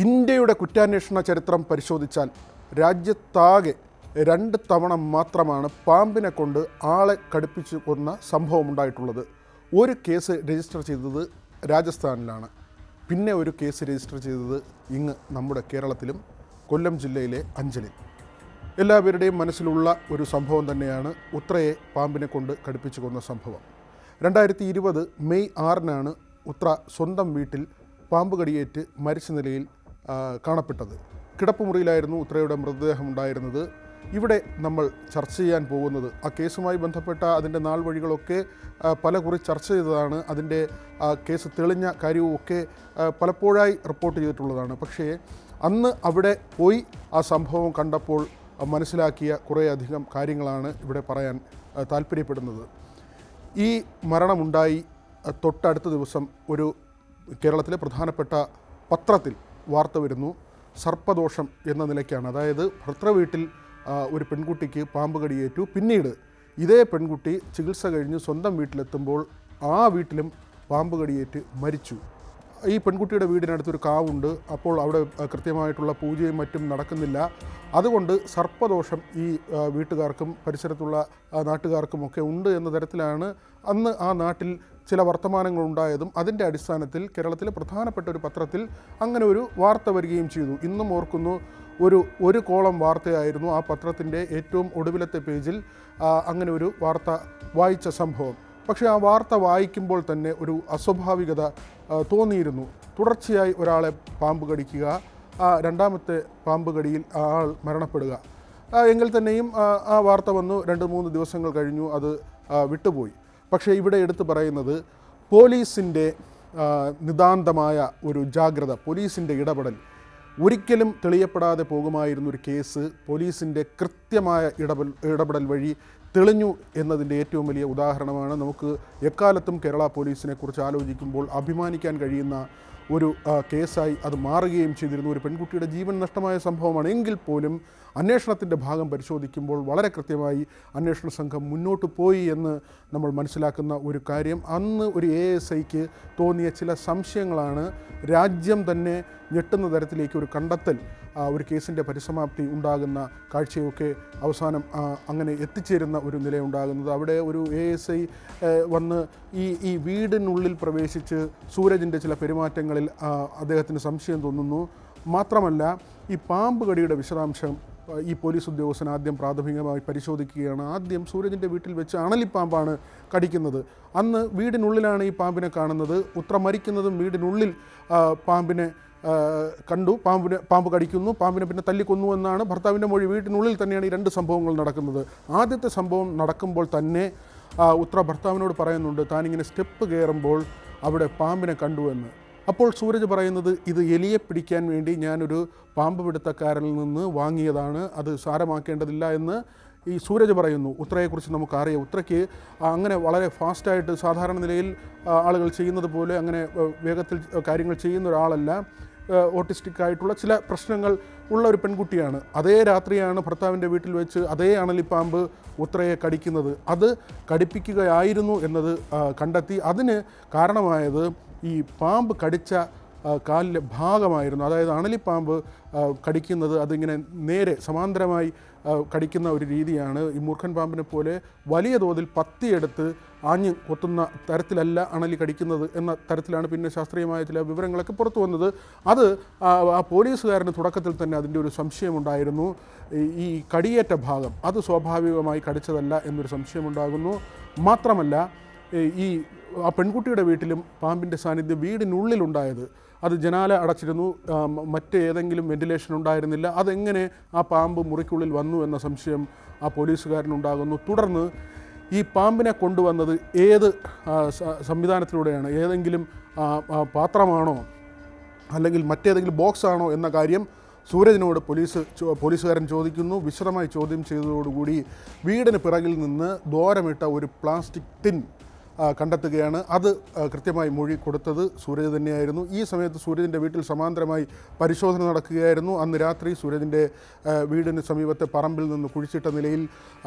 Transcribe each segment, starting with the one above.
ഇന്ത്യയുടെ കുറ്റാന്വേഷണ ചരിത്രം പരിശോധിച്ചാൽ രാജ്യത്താകെ 2 തവണ മാത്രമാണ് പാമ്പിനെ കൊണ്ട് ആളെ കടുപ്പിച്ച് കൊന്ന സംഭവമുണ്ടായിട്ടുള്ളത്. ഒരു കേസ് രജിസ്റ്റർ ചെയ്തത് രാജസ്ഥാനിലാണ്. പിന്നെ ഒരു കേസ് രജിസ്റ്റർ ചെയ്തത് ഇങ്ങ് നമ്മുടെ കേരളത്തിലും കൊല്ലം ജില്ലയിലെ അഞ്ചലിൽ. എല്ലാവരുടെയും മനസ്സിലുള്ള ഒരു സംഭവം തന്നെയാണ് ഉത്രയെ പാമ്പിനെ കൊണ്ട് കടുപ്പിച്ച് കൊന്ന സംഭവം. 2020 മെയ് 6-നാണ് ഉത്ര സ്വന്തം വീട്ടിൽ പാമ്പ് കടിയേറ്റ് മരിച്ച നിലയിൽ കാണപ്പെട്ടത്. കിടപ്പുമുറിയിലായിരുന്നു ഉത്രയുടെ മൃതദേഹം ഉണ്ടായിരുന്നത്. ഇവിടെ നമ്മൾ ചർച്ച ചെയ്യാൻ പോകുന്നത് ആ കേസുമായി ബന്ധപ്പെട്ട അതിൻ്റെ നാൾ വഴികളൊക്കെ പലകുറി ചർച്ച ചെയ്തതാണ്. അതിൻ്റെ കേസ് തെളിഞ്ഞ കാര്യവുമൊക്കെ പലപ്പോഴായി റിപ്പോർട്ട് ചെയ്തിട്ടുള്ളതാണ്. പക്ഷേ അന്ന് അവിടെ പോയി ആ സംഭവം കണ്ടപ്പോൾ മനസ്സിലാക്കിയ കുറേയധികം കാര്യങ്ങളാണ് ഇവിടെ പറയാൻ താല്പര്യപ്പെടുന്നത്. ഈ മരണമുണ്ടായി തൊട്ടടുത്ത ദിവസം ഒരു കേരളത്തിലെ പ്രധാനപ്പെട്ട പത്രത്തിൽ വാർത്ത വരുന്നു. സർപ്പദോഷം എന്ന നിലയ്ക്കാണ്. അതായത് ഭർത്തൃവീട്ടിൽ ഒരു പെൺകുട്ടിക്ക് പാമ്പ് കടിയേറ്റു. പിന്നീട് ഇതേ പെൺകുട്ടി ചികിത്സ കഴിഞ്ഞ് സ്വന്തം വീട്ടിലെത്തുമ്പോൾ ആ വീട്ടിലും പാമ്പ് കടിയേറ്റ് മരിച്ചു. ഈ പെൺകുട്ടിയുടെ വീടിനടുത്തൊരു കാവുണ്ട്. അപ്പോൾ അവിടെ കൃത്യമായിട്ടുള്ള പൂജയും മറ്റും നടക്കുന്നില്ല. അതുകൊണ്ട് സർപ്പദോഷം ഈ വീട്ടുകാർക്കും പരിസരത്തുള്ള നാട്ടുകാർക്കുമൊക്കെ ഉണ്ട് എന്ന തരത്തിലാണ് അന്ന് ആ നാട്ടിൽ ചില വർത്തമാനങ്ങൾ ഉണ്ടായതും അതിൻ്റെ അടിസ്ഥാനത്തിൽ കേരളത്തിലെ പ്രധാനപ്പെട്ട ഒരു പത്രത്തിൽ അങ്ങനെ ഒരു വാർത്ത വരികയും ചെയ്തു. ഇന്നും ഓർക്കുന്നു, ഒരു കോളം വാർത്തയായിരുന്നു ആ പത്രത്തിൻ്റെ ഏറ്റവും ഒടുവിലത്തെ പേജിൽ അങ്ങനെ ഒരു വാർത്ത വായിച്ച സംഭവം. പക്ഷേ ആ വാർത്ത വായിക്കുമ്പോൾ തന്നെ ഒരു അസ്വാഭാവികത തോന്നിയിരുന്നു. തുടർച്ചയായി ഒരാളെ പാമ്പ് കടിക്കുക, രണ്ടാമത്തെ പാമ്പ് കടിയിൽ ആൾ മരണപ്പെടുക. എങ്കിൽ തന്നെയും ആ വാർത്ത വന്നു 2-3 ദിവസങ്ങൾ കഴിഞ്ഞു, അത് വിട്ടുപോയി. പക്ഷേ ഇവിടെ എടുത്തു പറയുന്നത് പോലീസിൻ്റെ നിതാന്തമായ ഒരു ജാഗ്രത, പോലീസിൻ്റെ ഇടപെടൽ. ഒരിക്കലും തെളിയപ്പെടാതെ പോകുമായിരുന്നൊരു കേസ് പോലീസിൻ്റെ കൃത്യമായ ഇടപെടൽ വഴി തെളിഞ്ഞു എന്നതിൻ്റെ ഏറ്റവും വലിയ ഉദാഹരണമാണ്. നമുക്ക് എക്കാലത്തും കേരള പോലീസിനെ കുറിച്ച് ആലോചിക്കുമ്പോൾ അഭിമാനിക്കാൻ കഴിയുന്ന ഒരു കേസായി അത് മാറുകയും ചെയ്തിരുന്നു. ഒരു പെൺകുട്ടിയുടെ ജീവൻ നഷ്ടമായ സംഭവമാണ്. എങ്കിൽ പോലും അന്വേഷണത്തിൻ്റെ ഭാഗം പരിശോധിക്കുമ്പോൾ വളരെ കൃത്യമായി അന്വേഷണ സംഘം മുന്നോട്ട് പോയി എന്ന് നമ്മൾ മനസ്സിലാക്കുന്ന ഒരു കാര്യം. അന്ന് ഒരു ASIക്ക് തോന്നിയ ചില സംശയങ്ങളാണ് രാജ്യം തന്നെ ഞെട്ടുന്ന തരത്തിലേക്ക് ഒരു കണ്ടെത്തൽ, ഒരു കേസിൻ്റെ പരിസമാപ്തി ഉണ്ടാകുന്ന കാഴ്ചയൊക്കെ അവസാനം അങ്ങനെ എത്തിച്ചേരുന്ന ഒരു നിലയുണ്ടാകുന്നത്. അവിടെ ഒരു ASI വന്ന് ഈ വീടിനുള്ളിൽ പ്രവേശിച്ച് സൂരജിൻ്റെ ചില പെരുമാറ്റങ്ങളിൽ അദ്ദേഹത്തിന് സംശയം തോന്നുന്നു. മാത്രമല്ല ഈ പാമ്പ് കടിയുടെ വിശദാംശം ഈ പോലീസ് ഉദ്യോഗസ്ഥൻ ആദ്യം പ്രാഥമികമായി പരിശോധിക്കുകയാണ്. ആദ്യം സൂരജിൻ്റെ വീട്ടിൽ വെച്ച് അണലിപ്പാമ്പാണ് കടിക്കുന്നത്. അന്ന് വീടിനുള്ളിലാണ് ഈ പാമ്പിനെ കാണുന്നത്. ഉത്ര മരിക്കുന്നതും വീടിനുള്ളിൽ പാമ്പിനെ കണ്ടു. പാമ്പ് കടിക്കുന്നു, പാമ്പിനെ പിന്നെ തല്ലിക്കൊന്നു എന്നാണ് ഭർത്താവിൻ്റെ മൊഴി. വീട്ടിനുള്ളിൽ തന്നെയാണ് ഈ 2 സംഭവങ്ങൾ നടക്കുന്നത്. ആദ്യത്തെ സംഭവം നടക്കുമ്പോൾ തന്നെ ഉത്ര ഭർത്താവിനോട് പറയുന്നുണ്ട്, താനിങ്ങനെ സ്റ്റെപ്പ് കയറുമ്പോൾ അവിടെ പാമ്പിനെ കണ്ടു എന്ന്. അപ്പോൾ സൂരജ് പറയുന്നത്, ഇത് എലിയെ പിടിക്കാൻ വേണ്ടി ഞാനൊരു പാമ്പ് പിടുത്തക്കാരിൽ നിന്ന് വാങ്ങിയതാണ്, അത് സാരമാക്കേണ്ടതില്ല എന്ന് ഈ സൂരജ് പറയുന്നു. ഉത്രയെക്കുറിച്ച് നമുക്കറിയാം. ഉത്രയ്ക്ക് അങ്ങനെ വളരെ ഫാസ്റ്റായിട്ട് സാധാരണ നിലയിൽ ആളുകൾ ചെയ്യുന്നത് പോലെ അങ്ങനെ വേഗത്തിൽ കാര്യങ്ങൾ ചെയ്യുന്ന ഒരാളല്ല. ഓട്ടിസ്റ്റിക് ആയിട്ടുള്ള ചില പ്രശ്നങ്ങൾ ഉള്ള ഒരു പെൺകുട്ടിയാണ്. അതേ രാത്രിയാണ് ഭർത്താവിൻ്റെ വീട്ടിൽ വെച്ച് അതേ അണലിപ്പാമ്പ് ഉത്രയെ കടിക്കുന്നത്. അത് കടിപ്പിക്കുകയായിരുന്നു എന്നത് കണ്ടെത്തി. അതിന് കാരണമായത് ഈ പാമ്പ് കടിച്ച കാലിലെ ഭാഗമായിരുന്നു. അതായത് അണലിപ്പാമ്പ് കടിക്കുന്നത് അതിങ്ങനെ നേരെ സമാന്തരമായി കടിക്കുന്ന ഒരു രീതിയാണ്. ഈ മൂർഖൻ പാമ്പിനെ പോലെ വലിയ തോതിൽ പത്തിയെടുത്ത് ആഞ്ഞ് കൊത്തുന്ന തരത്തിലല്ല അണലി കടിക്കുന്നത് എന്ന തരത്തിലാണ് പിന്നെ ശാസ്ത്രീയമായ ചില വിവരങ്ങളൊക്കെ പുറത്തു വന്നത്. അത് ആ പോലീസുകാരന് തുടക്കത്തിൽ തന്നെ അതിൻ്റെ ഒരു സംശയമുണ്ടായിരുന്നു. ഈ കടിയേറ്റ ഭാഗം അത് സ്വാഭാവികമായി കടിച്ചതല്ല എന്നൊരു സംശയമുണ്ടാകുന്നു. മാത്രമല്ല ഈ ആ പെൺകുട്ടിയുടെ വീട്ടിലും പാമ്പിൻ്റെ സാന്നിധ്യം വീടിനുള്ളിലുണ്ടായത്, അത് ജനാല അടച്ചിരുന്നു, മറ്റേതെങ്കിലും വെന്റിലേഷൻ ഉണ്ടായിരുന്നില്ല. അതെങ്ങനെ ആ പാമ്പ് മുറിക്കുള്ളിൽ വന്നു എന്ന സംശയം ആ പോലീസുകാരനുണ്ടാകുന്നു. തുടർന്ന് ഈ പാമ്പിനെ കൊണ്ടുവന്നത് ഏത് സംവിധാനത്തിലൂടെയാണ്, ഏതെങ്കിലും പാത്രമാണോ അല്ലെങ്കിൽ മറ്റേതെങ്കിലും ബോക്സാണോ എന്ന കാര്യം സൂരജിനോട് പോലീസുകാരൻ ചോദിക്കുന്നു. വിശദമായി ചോദ്യം ചെയ്തതോടുകൂടി വീടിന് പിറകിൽ നിന്ന് ദൂരമിട്ട ഒരു പ്ലാസ്റ്റിക് ടിൻ, കണ്ടെത്തുകയാണ്. അത് കൃത്യമായി മൊഴി കൊടുത്തത് സൂരജ് തന്നെയായിരുന്നു. ഈ സമയത്ത് സൂരജിൻ്റെ വീട്ടിൽ സമാന്തരമായി പരിശോധന നടക്കുകയായിരുന്നു. അന്ന് രാത്രി സൂരജിൻ്റെ വീടിന് സമീപത്തെ പറമ്പിൽ നിന്ന് കുഴിച്ചിട്ട നിലയിൽ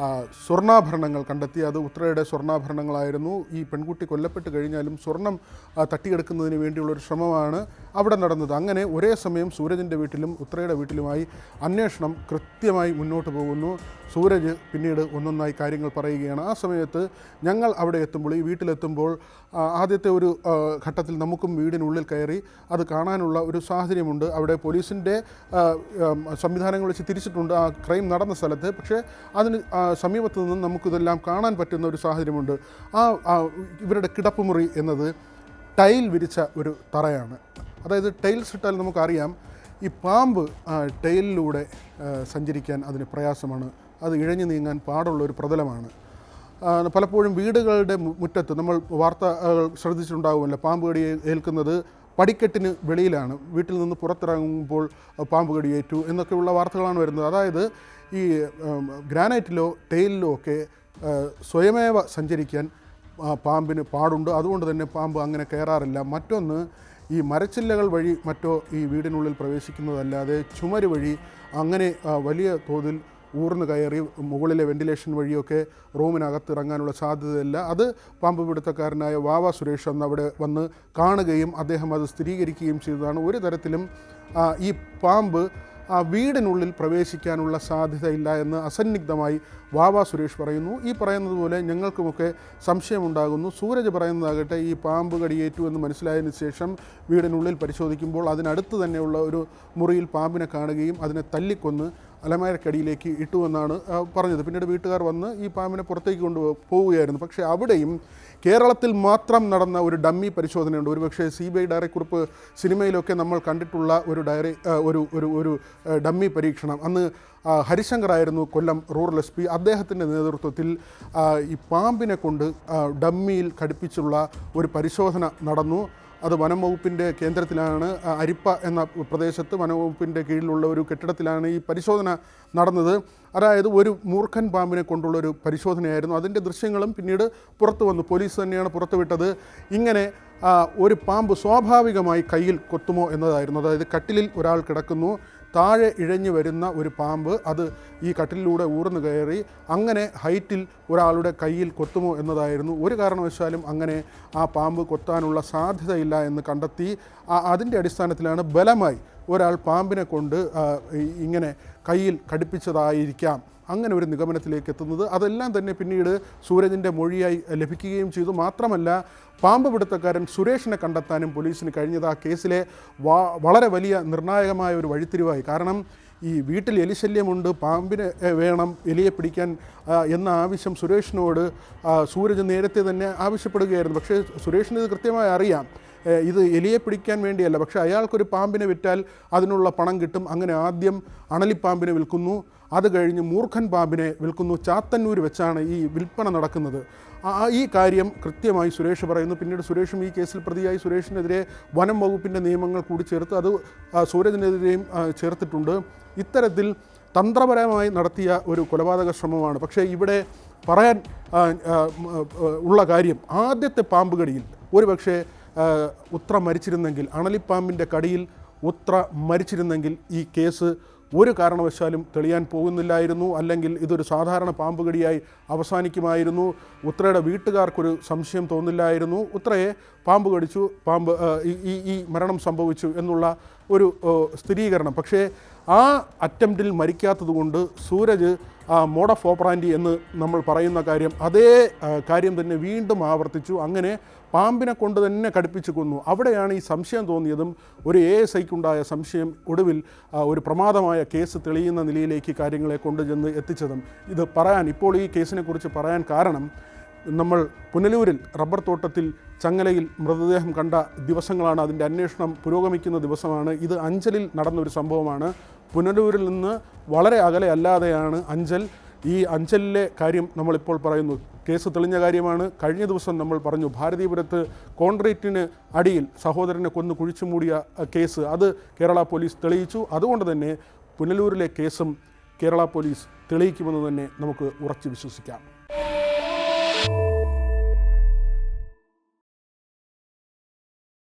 സ്വർണ്ണാഭരണങ്ങൾ കണ്ടെത്തി. അത് ഉത്രയുടെ സ്വർണ്ണാഭരണങ്ങളായിരുന്നു. ഈ പെൺകുട്ടി കൊല്ലപ്പെട്ട് കഴിഞ്ഞാലും സ്വർണം തട്ടിയെടുക്കുന്നതിന് വേണ്ടിയുള്ളൊരു ശ്രമമാണ് അവിടെ നടന്നത്. അങ്ങനെ ഒരേ സമയം സൂരജിൻ്റെ വീട്ടിലും ഉത്രയുടെ വീട്ടിലുമായി അന്വേഷണം കൃത്യമായി മുന്നോട്ട് പോകുന്നു. സൂരജ് പിന്നീട് ഒന്നൊന്നായി കാര്യങ്ങൾ പറയുകയാണ്. ആ സമയത്ത് ഞങ്ങൾ അവിടെ എത്തുമ്പോൾ, ഈ വീട്ടിലെത്തുമ്പോൾ ആദ്യത്തെ ഒരു ഘട്ടത്തിൽ നമുക്കും വീടിനുള്ളിൽ കയറി അത് കാണാനുള്ള ഒരു സാഹചര്യമുണ്ട്. അവിടെ പോലീസിൻ്റെ സംവിധാനങ്ങൾ വെച്ച് തിരിച്ചിട്ടുണ്ട് ആ ക്രൈം നടന്ന സ്ഥലത്ത്. പക്ഷേ അതിന് സമീപത്ത് നിന്നും നമുക്കിതെല്ലാം കാണാൻ പറ്റുന്ന ഒരു സാഹചര്യമുണ്ട്. ഇവരുടെ കിടപ്പുമുറി എന്നത് ടൈൽ വിരിച്ച ഒരു തറയാണ്. അതായത് ടൈൽസ് ഇട്ടാൽ നമുക്കറിയാം ഈ പാമ്പ് ടൈലിലൂടെ സഞ്ചരിക്കാൻ അതിന് പ്രയാസമാണ്. അത് ഇഴഞ്ഞു നീങ്ങാൻ പാടുള്ളൊരു പ്രതലമാണ്. പലപ്പോഴും വീടുകളുടെ മുറ്റത്ത് നമ്മൾ വാർത്തകൾ ശ്രദ്ധിച്ചിട്ടുണ്ടാകുമല്ലോ, പാമ്പ് കടി ഏൽക്കുന്നത് പടിക്കെട്ടിന് വെളിയിലാണ്. വീട്ടിൽ നിന്ന് പുറത്തിറങ്ങുമ്പോൾ പാമ്പ് കടിയേറ്റു എന്നൊക്കെയുള്ള വാർത്തകളാണ് വരുന്നത്. അതായത് ഈ ഗ്രാനൈറ്റിലോ ടൈലിലോ ഒക്കെ സ്വയമേവ സഞ്ചരിക്കാൻ പാമ്പിന് പാടുണ്ട്. അതുകൊണ്ട് തന്നെ പാമ്പ് അങ്ങനെ കയറാറില്ല. മറ്റൊന്ന്, ഈ മരച്ചില്ലകൾ വഴി മറ്റോ ഈ വീടിനുള്ളിൽ പ്രവേശിക്കുന്നതല്ലാതെ ചുമര് വഴി അങ്ങനെ വലിയ തോതിൽ ഊർന്ന് കയറി മുകളിലെ വെന്റിലേഷൻ വഴിയൊക്കെ റൂമിനകത്ത് ഇറങ്ങാനുള്ള സാധ്യതയില്ല. അത് പാമ്പ് പിടുത്തക്കാരനായ വാവ സുരേഷ് അന്ന് അവിടെ വന്ന് കാണുകയും അദ്ദേഹം അത് സ്ഥിരീകരിക്കുകയും ചെയ്തതാണ്. ഒരു തരത്തിലും ഈ പാമ്പ് വീടിനുള്ളിൽ പ്രവേശിക്കാനുള്ള സാധ്യതയില്ല എന്ന് അസന്നിഗ്ധമായി വാവ സുരേഷ് പറയുന്നു. ഈ പറയുന്നത് പോലെ ഞങ്ങൾക്കുമൊക്കെ സംശയമുണ്ടാകുന്നു. സൂരജ് പറയുന്നതാകട്ടെ ഈ പാമ്പ് കടിയേറ്റു എന്ന് മനസ്സിലായതിനു ശേഷം വീടിനുള്ളിൽ പരിശോധിക്കുമ്പോൾ അതിനടുത്ത് തന്നെയുള്ള ഒരു മുറിയിൽ പാമ്പിനെ കാണുകയും അതിനെ തല്ലിക്കൊന്ന് അലമാരക്കടിയിലേക്ക് ഇട്ടുവെന്നാണ് പറഞ്ഞത്. പിന്നീട് വീട്ടുകാർ വന്ന് ഈ പാമ്പിനെ പുറത്തേക്ക് പോവുകയായിരുന്നു. പക്ഷേ അവിടെയും കേരളത്തിൽ മാത്രം നടന്ന ഒരു ഡമ്മി പരിശോധനയുണ്ട്. ഒരുപക്ഷെ CBI ഡയറിക്കുറിപ്പ് സിനിമയിലൊക്കെ നമ്മൾ കണ്ടിട്ടുള്ള ഒരു ഒരു ഡമ്മി പരീക്ഷണം. അന്ന് ഹരിശങ്കർ ആയിരുന്നു കൊല്ലം റൂറൽ SP. അദ്ദേഹത്തിൻ്റെ നേതൃത്വത്തിൽ ഈ പാമ്പിനെ കൊണ്ട് ഡമ്മിയിൽ ഘടിപ്പിച്ചുള്ള ഒരു പരിശോധന നടന്നു. അത് വനം വകുപ്പിൻ്റെ കേന്ദ്രത്തിലാണ്, അരിപ്പ എന്ന പ്രദേശത്ത് വനം വകുപ്പിൻ്റെ കീഴിലുള്ള ഒരു കെട്ടിടത്തിലാണ് ഈ പരിശോധന നടന്നത്. അതായത് ഒരു മൂർഖൻ പാമ്പിനെ കൊണ്ടുള്ളൊരു പരിശോധനയായിരുന്നു. അതിൻ്റെ ദൃശ്യങ്ങളും പിന്നീട് പുറത്തു വന്നു. പോലീസ് തന്നെയാണ് പുറത്തുവിട്ടത്. ഇങ്ങനെ ഒരു പാമ്പ് സ്വാഭാവികമായി കയ്യിൽ കൊത്തുമോ എന്നതായിരുന്നു. അതായത് കട്ടിലിൽ ഒരാൾ കിടക്കുന്നു, താഴെ ഇഴഞ്ഞു വരുന്ന ഒരു പാമ്പ് അത് ഈ കട്ടിലിലൂടെ ഊർന്നു കയറി അങ്ങനെ ഹൈറ്റിൽ ഒരാളുടെ കയ്യിൽ കൊത്തുമോ എന്നതായിരുന്നു. ഒരു കാരണവശാലും അങ്ങനെ ആ പാമ്പ് കൊത്താനുള്ള സാധ്യതയില്ല എന്ന് കണ്ടെത്തി. അതിൻ്റെ അടിസ്ഥാനത്തിലാണ് ബലമായി ഒരാൾ പാമ്പിനെ കൊണ്ട് ഇങ്ങനെ കയ്യിൽ ഘടിപ്പിച്ചതായിരിക്കാം അങ്ങനെ ഒരു നിഗമനത്തിലേക്ക് എത്തുന്നത്. അതെല്ലാം തന്നെ പിന്നീട് സൂരജിൻ്റെ മൊഴിയായി ലഭിക്കുകയും ചെയ്തു. മാത്രമല്ല, പാമ്പ് പിടുത്തക്കാരൻ സുരേഷിനെ കണ്ടെത്താനും പോലീസിന് കഴിഞ്ഞത് ആ കേസിലെ വളരെ വലിയ നിർണായകമായ ഒരു വഴിത്തിരിവായി. കാരണം ഈ വീട്ടിൽ എലിശല്യമുണ്ട്, പാമ്പിനെ വേണം, എലിയെ പിടിക്കാൻ എന്ന ആവശ്യം സുരേഷിനോട് സൂരജ് നേരത്തെ തന്നെ ആവശ്യപ്പെടുകയായിരുന്നു. പക്ഷേ സുരേഷിന് ഇത് കൃത്യമായി അറിയാം, ഇത് എലിയെ പിടിക്കാൻ വേണ്ടിയല്ല. പക്ഷേ അയാൾക്കൊരു പാമ്പിനെ വിറ്റാൽ അതിനുള്ള പണം കിട്ടും. അങ്ങനെ ആദ്യം അണലിപ്പാമ്പിനെ വിൽക്കുന്നു, അത് കഴിഞ്ഞ് മൂർഖൻ പാമ്പിനെ വിൽക്കുന്നു. ചാത്തന്നൂർ വെച്ചാണ് ഈ വിൽപ്പന നടക്കുന്നത്. ഈ കാര്യം കൃത്യമായി സുരേഷ് പറയുന്നു. പിന്നീട് സുരേഷും ഈ കേസിൽ പ്രതിയായി. സുരേഷിനെതിരെ വനം വകുപ്പിൻ്റെ നിയമങ്ങൾ കൂടി ചേർത്ത് അത് സൂരജിനെതിരെയും ചേർത്തിട്ടുണ്ട്. ഇത്തരത്തിൽ തന്ത്രപരമായി നടത്തിയ ഒരു കൊലപാതക ശ്രമമാണ്. പക്ഷേ ഇവിടെ പറയാൻ ഉള്ള കാര്യം, ആദ്യത്തെ പാമ്പ് കടിയിൽ ഒരുപക്ഷെ ഉത്ര മരിച്ചിരുന്നെങ്കിൽ, അണലിപ്പാമ്പിൻ്റെ കടിയിൽ ഉത്ര മരിച്ചിരുന്നെങ്കിൽ ഈ കേസ് ഒരു കാരണവശാലും തെളിയാൻ പോകുന്നില്ലായിരുന്നു. അല്ലെങ്കിൽ ഇതൊരു സാധാരണ പാമ്പ് കടിയായി അവസാനിക്കുമായിരുന്നു. ഉത്രയുടെ വീട്ടുകാർക്കൊരു സംശയം തോന്നില്ലായിരുന്നു. ഉത്രയെ പാമ്പ് കടിച്ചു, ഈ മരണം സംഭവിച്ചു എന്നുള്ള ഒരു സ്ഥിരീകരണം. പക്ഷേ ആ അറ്റംപ്റ്റിൽ മരിക്കാത്തതുകൊണ്ട് സൂരജ് മോഡ് ഓഫ് ഓപ്പറാൻഡി എന്ന് നമ്മൾ പറയുന്ന കാര്യം, അതേ കാര്യം തന്നെ വീണ്ടും ആവർത്തിച്ചു. അങ്ങനെ പാമ്പിനെ കൊണ്ട് തന്നെ കടുപ്പിച്ച് കൊന്നു. അവിടെയാണ് ഈ സംശയം തോന്നിയതും ഒരു ASIക്കുണ്ടായ സംശയം ഒടുവിൽ ഒരു പ്രമാദമായ കേസ് തെളിയുന്ന നിലയിലേക്ക് കാര്യങ്ങളെ കൊണ്ടുചെന്ന് എത്തിച്ചതും. ഇത് പറയാൻ, ഇപ്പോൾ ഈ കേസിനെക്കുറിച്ച് പറയാൻ കാരണം, നമ്മൾ പുനലൂരിൽ റബ്ബർ തോട്ടത്തിൽ ചങ്ങലയിൽ മൃതദേഹം കണ്ട ദിവസങ്ങളാണ്. അതിൻ്റെ അന്വേഷണം പുരോഗമിക്കുന്ന ദിവസമാണ്. ഇത് അഞ്ചലിൽ നടന്നൊരു സംഭവമാണ്. പുനലൂരിൽ നിന്ന് വളരെ അകലെ അല്ലാതെയാണ് അഞ്ചൽ. ഈ അഞ്ചലിലെ കാര്യം നമ്മളിപ്പോൾ പറയുന്നു. കേസ് തെളിഞ്ഞ കാര്യമാണ്. കഴിഞ്ഞ ദിവസം നമ്മൾ പറഞ്ഞു, ഭാരതീപുരത്ത് കോൺക്രീറ്റിന് അടിയിൽ സഹോദരനെ കൊന്നു കുഴിച്ചു മൂടിയ കേസ്, അത് കേരള പോലീസ് തെളിയിച്ചു. അതുകൊണ്ട് തന്നെ പുനലൂരിലെ കേസും കേരള പോലീസ് തെളിയിക്കുമെന്ന് തന്നെ നമുക്ക് ഉറച്ചു വിശ്വസിക്കാം.